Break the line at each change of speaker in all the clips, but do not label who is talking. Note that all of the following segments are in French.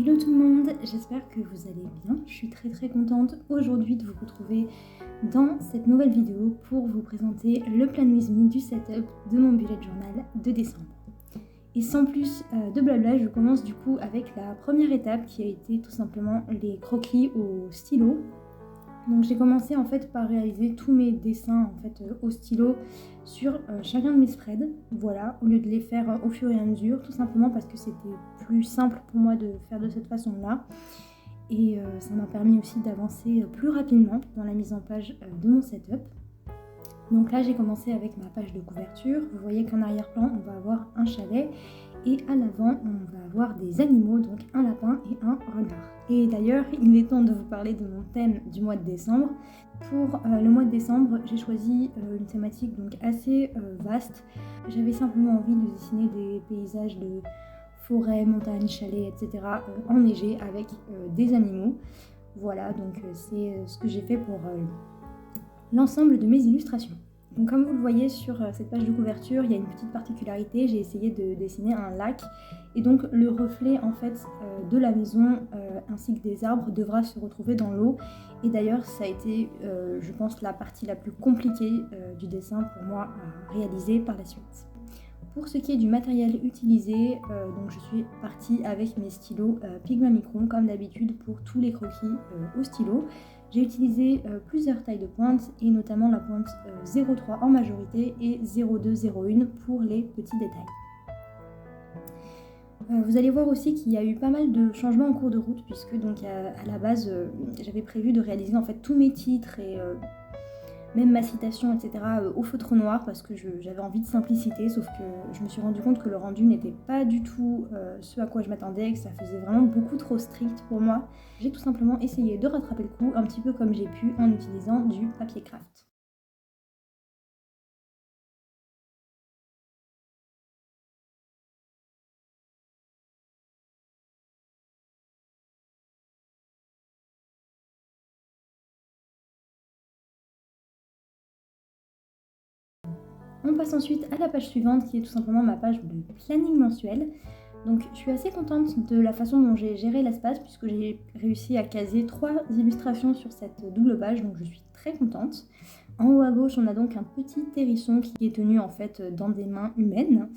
Hello tout le monde, j'espère que vous allez bien. Je suis très contente aujourd'hui de vous retrouver dans cette nouvelle vidéo pour vous présenter le plan with me du setup de mon bullet journal de décembre. Et sans plus de blabla, je commence du coup avec la première étape qui a été tout simplement les croquis au stylo. Donc j'ai commencé en fait par réaliser tous mes dessins en fait au stylo sur chacun de mes spreads, voilà, au lieu de les faire au fur et à mesure, tout simplement parce que c'était plus simple pour moi de faire de cette façon-là. Et ça m'a permis aussi d'avancer plus rapidement dans la mise en page de mon setup. Donc là j'ai commencé avec ma page de couverture, vous voyez qu'en arrière-plan on va avoir un chalet et à l'avant on va avoir des animaux, donc un lapin et un renard. Et d'ailleurs il est temps de vous parler de mon thème du mois de décembre. Pour le mois de décembre j'ai choisi une thématique donc assez vaste. J'avais simplement envie de dessiner des paysages de forêt, montagne, chalet, etc. Enneigés avec des animaux. Voilà, donc c'est ce que j'ai fait pour l'ensemble de mes illustrations. Donc comme vous le voyez sur cette page de couverture, il y a une petite particularité, j'ai essayé de dessiner un lac et donc le reflet en fait de la maison ainsi que des arbres devra se retrouver dans l'eau. Et d'ailleurs ça a été je pense la partie la plus compliquée du dessin pour moi à réaliser par la suite. Pour ce qui est du matériel utilisé, donc je suis partie avec mes stylos Pigma Micron comme d'habitude pour tous les croquis au stylo. J'ai utilisé plusieurs tailles de pointe et notamment la pointe 0,3 en majorité et 0,2, 0,1 pour les petits détails. Vous allez voir aussi qu'il y a eu pas mal de changements en cours de route puisque donc à la base j'avais prévu de réaliser en fait tous mes titres et même ma citation, etc. Au feutre noir parce que j'avais envie de simplicité, sauf que je me suis rendu compte que le rendu n'était pas du tout ce à quoi je m'attendais et que ça faisait vraiment beaucoup trop strict pour moi. J'ai tout simplement essayé de rattraper le coup un petit peu comme j'ai pu en utilisant du papier craft. On passe ensuite à la page suivante qui est tout simplement ma page de planning mensuel. Donc je suis assez contente de la façon dont j'ai géré l'espace puisque j'ai réussi à caser 3 illustrations sur cette double page, donc je suis très contente. En haut à gauche, on a donc un petit hérisson qui est tenu en fait dans des mains humaines.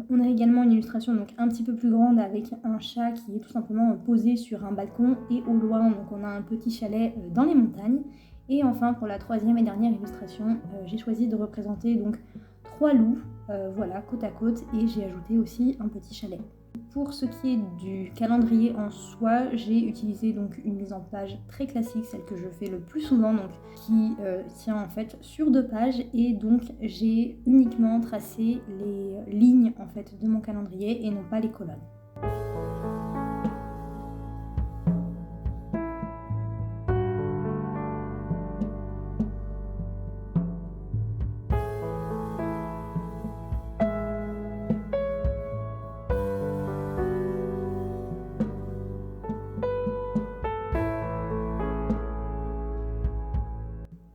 On a également une illustration donc un petit peu plus grande avec un chat qui est tout simplement posé sur un balcon et au loin donc on a un petit chalet dans les montagnes. Et enfin pour la troisième et dernière illustration, j'ai choisi de représenter donc 3 loups, voilà, côte à côte, et j'ai ajouté aussi un petit chalet. Pour ce qui est du calendrier en soi, j'ai utilisé donc une mise en page très classique, celle que je fais le plus souvent, donc qui tient en fait sur 2 pages, et donc j'ai uniquement tracé les lignes en fait de mon calendrier et non pas les colonnes.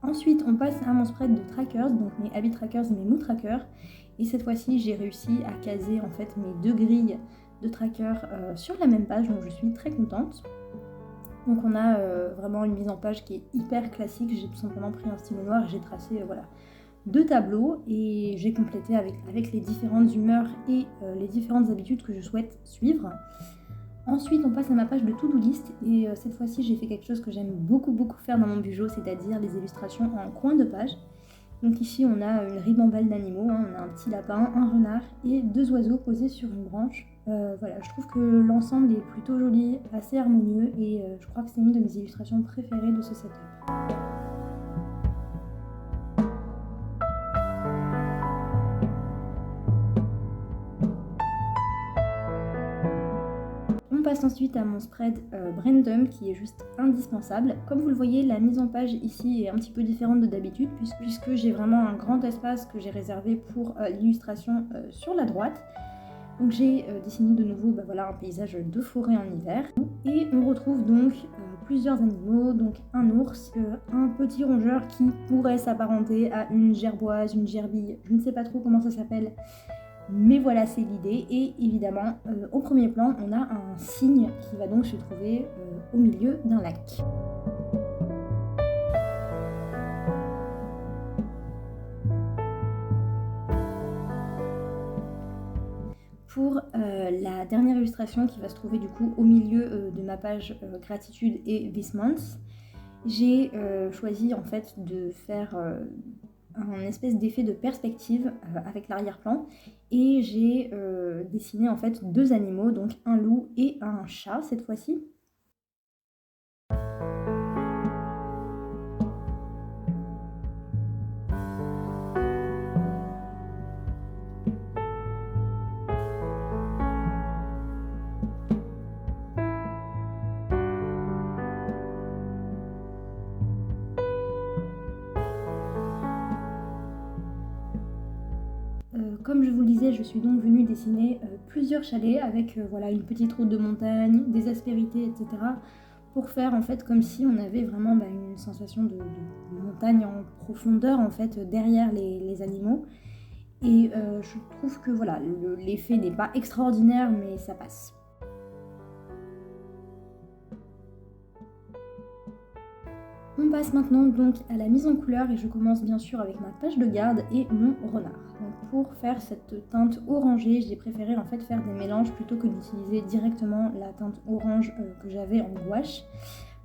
Ensuite, on passe à mon spread de trackers, donc mes habit trackers et mes mood trackers. Et cette fois-ci, j'ai réussi à caser en fait mes 2 grilles de trackers sur la même page, donc je suis très contente. Donc on a vraiment une mise en page qui est hyper classique. J'ai tout simplement pris un stylo noir et j'ai tracé voilà, 2 tableaux et j'ai complété avec les différentes humeurs et les différentes habitudes que je souhaite suivre. Ensuite, on passe à ma page de to-do list et cette fois-ci, j'ai fait quelque chose que j'aime beaucoup faire dans mon bureau, c'est-à-dire les illustrations en coin de page. Donc ici, on a une ribambelle d'animaux, hein, on a un petit lapin, un renard et 2 oiseaux posés sur une branche. Voilà, je trouve que l'ensemble est plutôt joli, assez harmonieux et je crois que c'est une de mes illustrations préférées de ce setup. On passe ensuite à mon spread Brandom qui est juste indispensable. Comme vous le voyez, la mise en page ici est un petit peu différente de d'habitude puisque j'ai vraiment un grand espace que j'ai réservé pour l'illustration sur la droite. Donc j'ai dessiné de nouveau voilà, un paysage de forêt en hiver. Et on retrouve donc plusieurs animaux, donc un ours, un petit rongeur qui pourrait s'apparenter à une gerboise, une gerbille, je ne sais pas trop comment ça s'appelle. Mais voilà, c'est l'idée. Et évidemment, au premier plan, on a un cygne qui va donc se trouver au milieu d'un lac. Pour la dernière illustration qui va se trouver du coup au milieu de ma page gratitude et this month, j'ai choisi en fait de faire un espèce d'effet de perspective avec l'arrière-plan et j'ai dessiné en fait deux animaux, donc un loup et un chat cette fois-ci. Comme je vous le disais, je suis donc venue dessiner plusieurs chalets avec voilà, une petite route de montagne, des aspérités, etc. pour faire en fait comme si on avait vraiment une sensation de montagne en profondeur en fait derrière les animaux. Et je trouve que voilà, l'effet n'est pas extraordinaire mais ça passe. On passe maintenant donc à la mise en couleur et je commence bien sûr avec ma page de garde et mon renard. Donc pour faire cette teinte orangée, j'ai préféré en fait faire des mélanges plutôt que d'utiliser directement la teinte orange que j'avais en gouache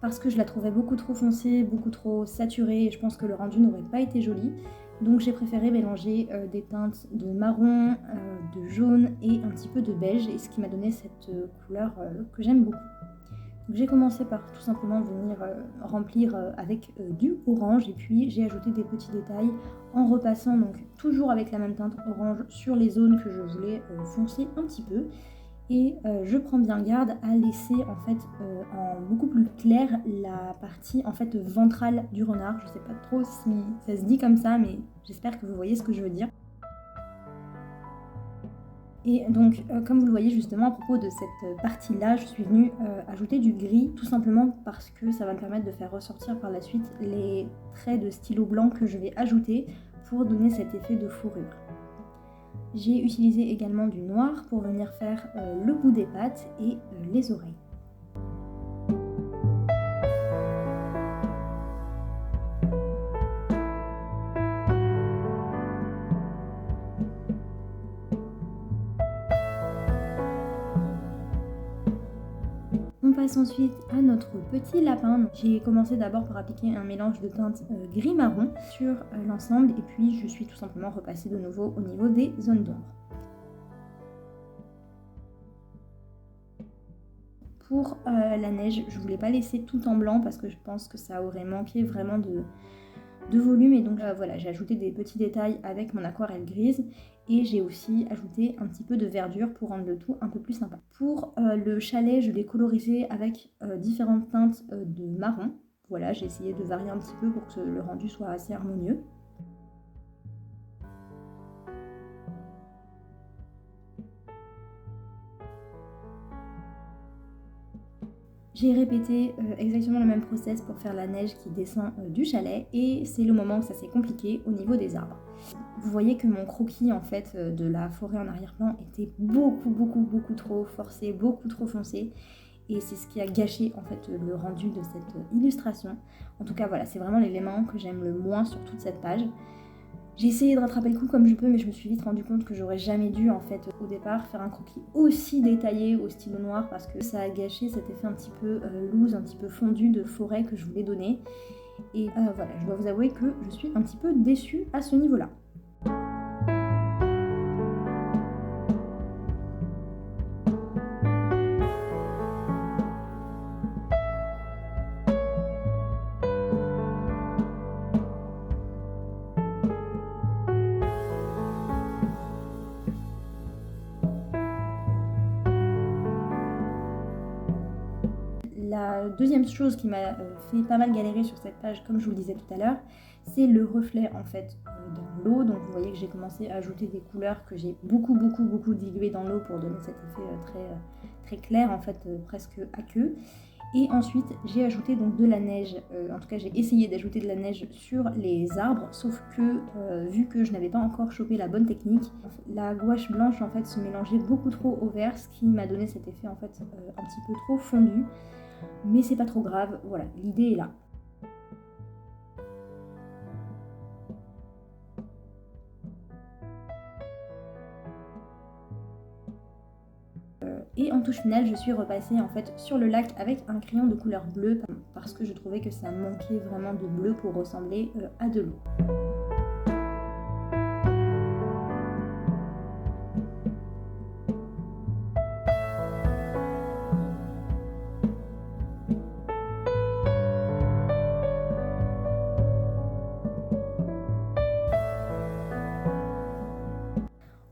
parce que je la trouvais beaucoup trop foncée, beaucoup trop saturée et je pense que le rendu n'aurait pas été joli. Donc j'ai préféré mélanger des teintes de marron, de jaune et un petit peu de beige et ce qui m'a donné cette couleur que j'aime beaucoup. J'ai commencé par tout simplement venir remplir avec du orange et puis j'ai ajouté des petits détails en repassant donc toujours avec la même teinte orange sur les zones que je voulais foncer un petit peu et je prends bien garde à laisser en fait en beaucoup plus clair la partie en fait ventrale du renard. Je sais pas trop si ça se dit comme ça mais j'espère que vous voyez ce que je veux dire. Et donc, comme vous le voyez justement, à propos de cette partie-là, je suis venue ajouter du gris, tout simplement parce que ça va me permettre de faire ressortir par la suite les traits de stylo blanc que je vais ajouter pour donner cet effet de fourrure. J'ai utilisé également du noir pour venir faire le bout des pattes et les oreilles. On passe ensuite à notre petit lapin. J'ai commencé d'abord par appliquer un mélange de teintes gris-marron sur l'ensemble et puis je suis tout simplement repassée de nouveau au niveau des zones d'ombre. Pour la neige, je voulais pas laisser tout en blanc parce que je pense que ça aurait manqué vraiment de volume et donc voilà, j'ai ajouté des petits détails avec mon aquarelle grise et j'ai aussi ajouté un petit peu de verdure pour rendre le tout un peu plus sympa. Pour le chalet, je l'ai colorisé avec différentes teintes de marron. Voilà, j'ai essayé de varier un petit peu pour que le rendu soit assez harmonieux. J'ai répété exactement le même process pour faire la neige qui descend du chalet et c'est le moment où ça s'est compliqué au niveau des arbres. Vous voyez que mon croquis en fait de la forêt en arrière-plan était beaucoup trop forcé, beaucoup trop foncé et c'est ce qui a gâché en fait le rendu de cette illustration. En tout cas voilà, c'est vraiment l'élément que j'aime le moins sur toute cette page. J'ai essayé de rattraper le coup comme je peux, mais je me suis vite rendu compte que j'aurais jamais dû en fait au départ faire un croquis aussi détaillé au stylo noir parce que ça a gâché cet effet un petit peu loose, un petit peu fondu de forêt que je voulais donner. Et voilà, je dois vous avouer que je suis un petit peu déçue à ce niveau-là. La deuxième chose qui m'a fait pas mal galérer sur cette page, comme je vous le disais tout à l'heure, c'est le reflet en fait dans l'eau. Donc vous voyez que j'ai commencé à ajouter des couleurs que j'ai beaucoup diluées dans l'eau pour donner cet effet très clair en fait, presque aqueux. Et ensuite j'ai ajouté donc de la neige, en tout cas j'ai essayé d'ajouter de la neige sur les arbres, sauf que vu que je n'avais pas encore chopé la bonne technique, la gouache blanche en fait se mélangeait beaucoup trop au vert, ce qui m'a donné cet effet en fait un petit peu trop fondu. Mais c'est pas trop grave, voilà, l'idée est là. Et en touche finale, je suis repassée en fait sur le lac avec un crayon de couleur bleue parce que je trouvais que ça manquait vraiment de bleu pour ressembler à de l'eau.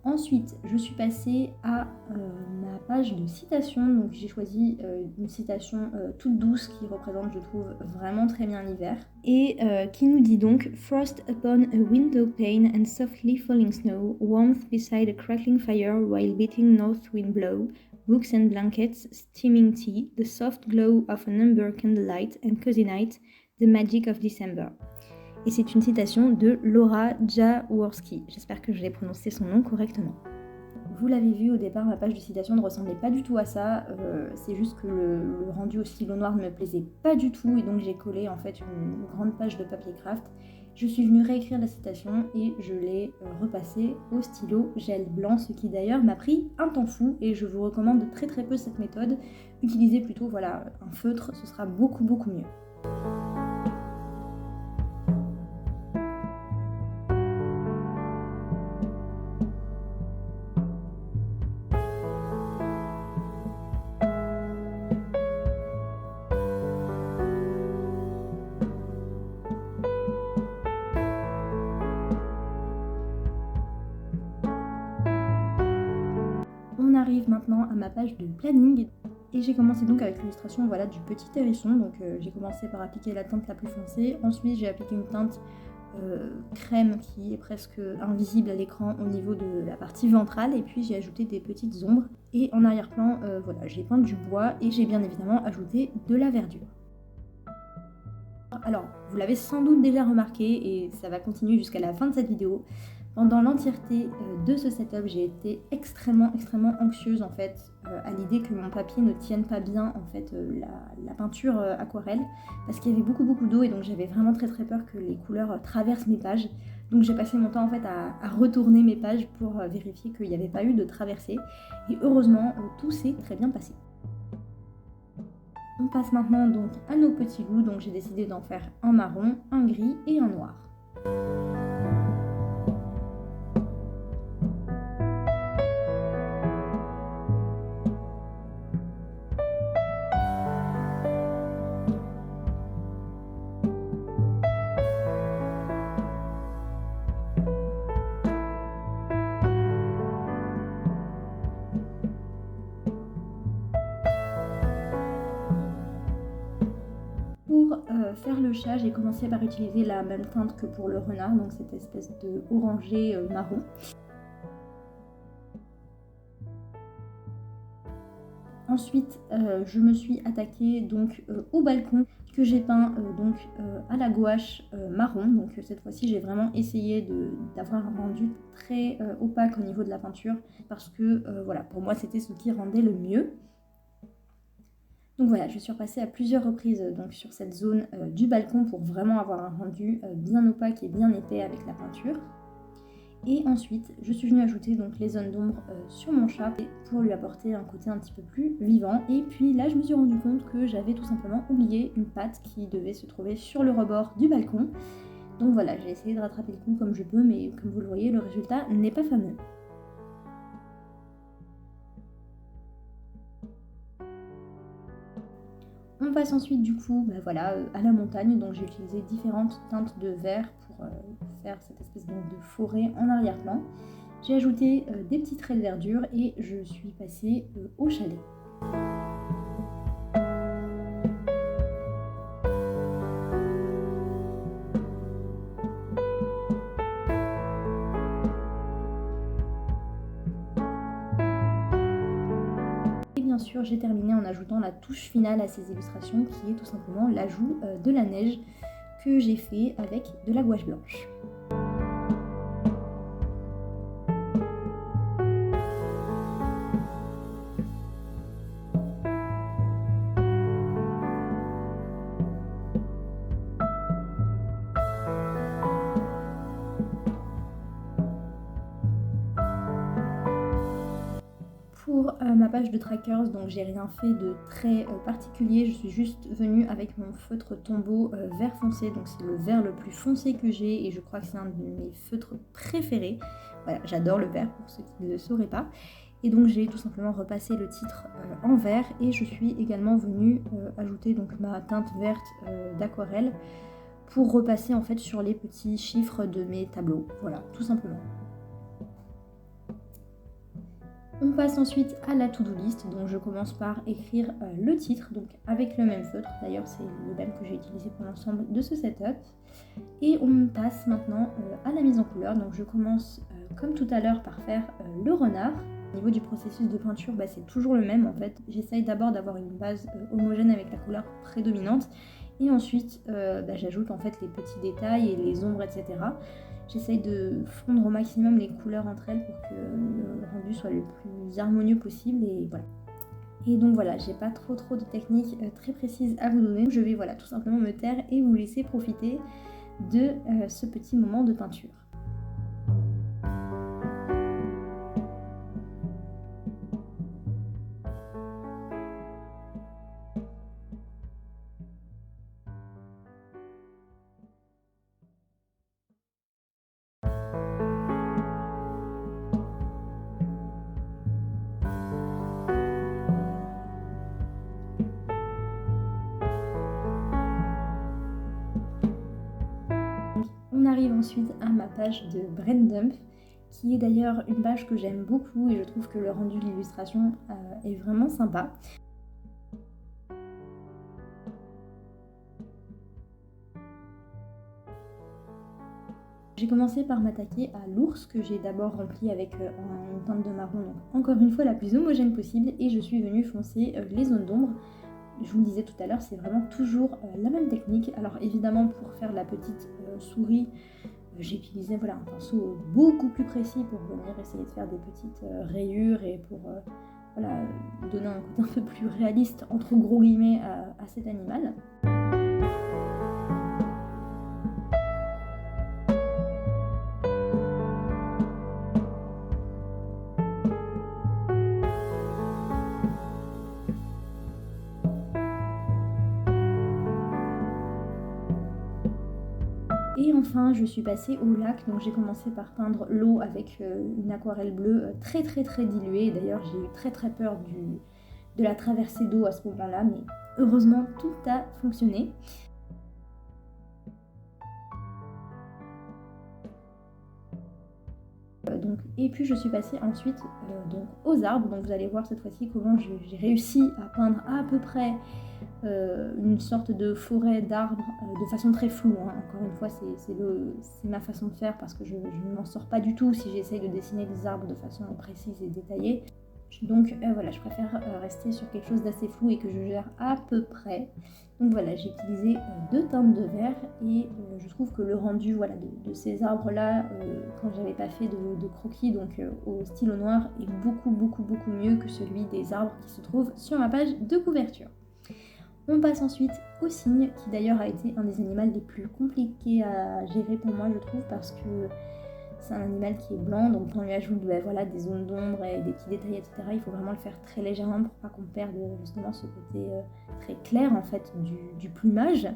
Ensuite, je suis passée à ma page de citations. Donc j'ai choisi une citation toute douce qui représente, je trouve, vraiment très bien l'hiver. Et qui nous dit donc « Frost upon a window pane and softly falling snow, warmth beside a crackling fire while beating north wind blow, books and blankets, steaming tea, the soft glow of an amber candlelight and cozy night, the magic of December ». Et c'est une citation de Laura Jaworski. J'espère que je l'ai prononcé son nom correctement. Vous l'avez vu au départ, ma page de citation ne ressemblait pas du tout à ça. C'est juste que le rendu au stylo noir ne me plaisait pas du tout et donc j'ai collé en fait une grande page de papier craft. Je suis venue réécrire la citation et je l'ai repassée au stylo gel blanc, ce qui d'ailleurs m'a pris un temps fou et je vous recommande très peu cette méthode. Utilisez plutôt voilà, un feutre, ce sera beaucoup mieux. On arrive maintenant à ma page de planning et j'ai commencé donc avec l'illustration voilà, du petit hérisson. Donc j'ai commencé par appliquer la teinte la plus foncée, ensuite j'ai appliqué une teinte crème qui est presque invisible à l'écran au niveau de la partie ventrale et puis j'ai ajouté des petites ombres et en arrière-plan voilà, j'ai peint du bois et j'ai bien évidemment ajouté de la verdure. Alors vous l'avez sans doute déjà remarqué et ça va continuer jusqu'à la fin de cette vidéo. Pendant l'entièreté de ce setup, j'ai été extrêmement anxieuse en fait à l'idée que mon papier ne tienne pas bien en fait la peinture aquarelle parce qu'il y avait beaucoup d'eau et donc j'avais vraiment très peur que les couleurs traversent mes pages. Donc j'ai passé mon temps en fait à retourner mes pages pour vérifier qu'il n'y avait pas eu de traversée et heureusement tout s'est très bien passé. On passe maintenant donc à nos petits loups, donc j'ai décidé d'en faire un marron, un gris et un noir. Pour faire le chat, j'ai commencé par utiliser la même teinte que pour le renard, donc cette espèce de orangé marron. Ensuite, je me suis attaquée donc au balcon que j'ai peint donc à la gouache marron. Donc cette fois-ci, j'ai vraiment essayé d'avoir un rendu très opaque au niveau de la peinture parce que voilà, pour moi, c'était ce qui rendait le mieux. Donc voilà, je suis repassée à plusieurs reprises donc, sur cette zone du balcon pour vraiment avoir un rendu bien opaque et bien épais avec la peinture. Et ensuite, je suis venue ajouter donc, les zones d'ombre sur mon chat pour lui apporter un côté un petit peu plus vivant. Et puis là, je me suis rendu compte que j'avais tout simplement oublié une patte qui devait se trouver sur le rebord du balcon. Donc voilà, j'ai essayé de rattraper le coup comme je peux, mais comme vous le voyez, le résultat n'est pas fameux. On passe ensuite du coup voilà, à la montagne, donc j'ai utilisé différentes teintes de vert pour faire cette espèce de forêt en arrière-plan. J'ai ajouté des petits traits de verdure et je suis passée au chalet. bien sûr j'ai terminé en ajoutant la touche finale à ces illustrations qui est tout simplement l'ajout de la neige que j'ai fait avec de la gouache blanche. Pour ma page de trackers, donc j'ai rien fait de très particulier, je suis juste venue avec mon feutre Tombow vert foncé, donc c'est le vert le plus foncé que j'ai et je crois que c'est un de mes feutres préférés. Voilà, j'adore le vert pour ceux qui ne le sauraient pas. Et donc j'ai tout simplement repassé le titre en vert et je suis également venue ajouter donc ma teinte verte d'aquarelle pour repasser en fait sur les petits chiffres de mes tableaux. Voilà, tout simplement. On passe ensuite à la to-do list, donc je commence par écrire le titre, donc avec le même feutre, d'ailleurs c'est le même que j'ai utilisé pour l'ensemble de ce setup. Et on passe maintenant à la mise en couleur, donc je commence comme tout à l'heure par faire le renard. Au niveau du processus de peinture, c'est toujours le même en fait. J'essaye d'abord d'avoir une base homogène avec la couleur prédominante et ensuite j'ajoute en fait les petits détails et les ombres, etc. J'essaye de fondre au maximum les couleurs entre elles pour que le rendu soit le plus harmonieux possible et voilà. Et donc voilà, j'ai pas trop de techniques très précises à vous donner. Je vais tout simplement me taire et vous laisser profiter de ce petit moment de peinture. On arrive ensuite à ma page de Braindump, qui est d'ailleurs une page que j'aime beaucoup et je trouve que le rendu de l'illustration est vraiment sympa. J'ai commencé par m'attaquer à l'ours que j'ai d'abord rempli avec une teinte de marron, donc encore une fois la plus homogène possible, et je suis venue foncer les zones d'ombre. Je vous le disais tout à l'heure, c'est vraiment toujours la même technique. Alors évidemment pour faire la petite souris, j'ai utilisé un pinceau beaucoup plus précis pour venir essayer de faire des petites rayures et pour donner un côté un peu plus réaliste entre gros guillemets à cet animal. Et enfin, je suis passée au lac, donc j'ai commencé par peindre l'eau avec une aquarelle bleue très diluée. D'ailleurs, j'ai eu très peur de la traversée d'eau à ce moment-là, mais heureusement, tout a fonctionné. Et puis je suis passée ensuite aux arbres, donc vous allez voir cette fois-ci comment j'ai réussi à peindre à peu près une sorte de forêt d'arbres de façon très floue, hein. Encore une fois c'est ma façon de faire parce que je ne m'en sors pas du tout si j'essaye de dessiner des arbres de façon précise et détaillée. Donc je préfère rester sur quelque chose d'assez flou et que je gère à peu près. Donc voilà, j'ai utilisé 2 teintes de vert et je trouve que le rendu de ces arbres là, quand j'avais pas fait de croquis donc au stylo noir, est beaucoup mieux que celui des arbres qui se trouvent sur ma page de couverture. On passe ensuite au cygne, qui d'ailleurs a été un des animaux les plus compliqués à gérer pour moi je trouve, parce que c'est un animal qui est blanc, donc on lui ajoute des zones d'ombre et des petits détails, etc. Il faut vraiment le faire très légèrement pour pas qu'on perde justement ce côté très clair en fait du plumage.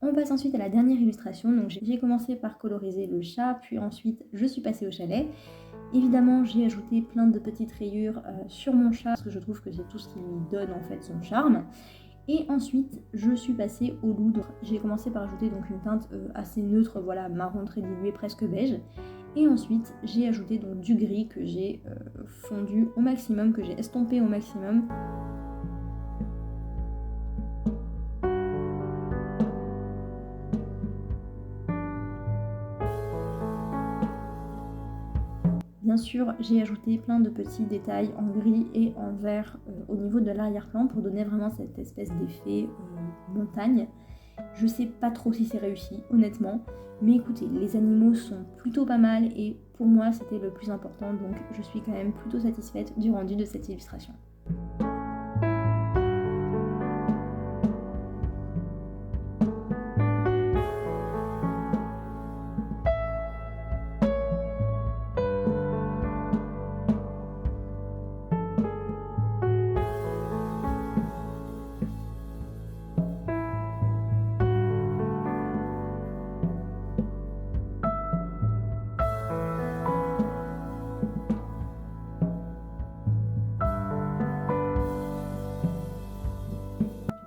On passe ensuite à la dernière illustration, donc j'ai commencé par coloriser le chat, puis ensuite je suis passée au chalet. Évidemment j'ai ajouté plein de petites rayures sur mon chat, parce que je trouve que c'est tout ce qui lui donne en fait son charme. Et ensuite je suis passée au loup, j'ai commencé par ajouter donc une teinte assez neutre, marron très dilué, presque beige. Et ensuite j'ai ajouté donc du gris que j'ai fondu au maximum, que j'ai estompé au maximum. Bien sûr, j'ai ajouté plein de petits détails en gris et en vert au niveau de l'arrière-plan pour donner vraiment cette espèce d'effet montagne. Je sais pas trop si c'est réussi, honnêtement, mais écoutez, les animaux sont plutôt pas mal et pour moi c'était le plus important, donc je suis quand même plutôt satisfaite du rendu de cette illustration.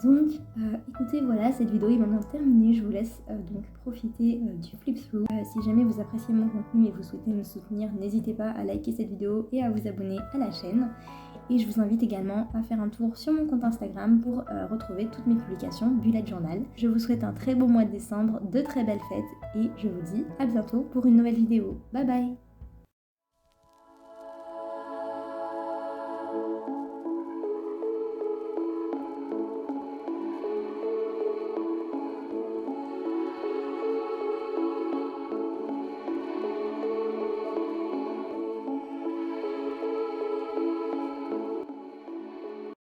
Donc écoutez, voilà, cette vidéo est maintenant terminée. Je vous laisse donc profiter du flip through. Si jamais vous appréciez mon contenu et vous souhaitez me soutenir, n'hésitez pas à liker cette vidéo et à vous abonner à la chaîne. Et je vous invite également à faire un tour sur mon compte Instagram pour retrouver toutes mes publications Bullet Journal. Je vous souhaite un très beau mois de décembre, de très belles fêtes et je vous dis à bientôt pour une nouvelle vidéo. Bye bye!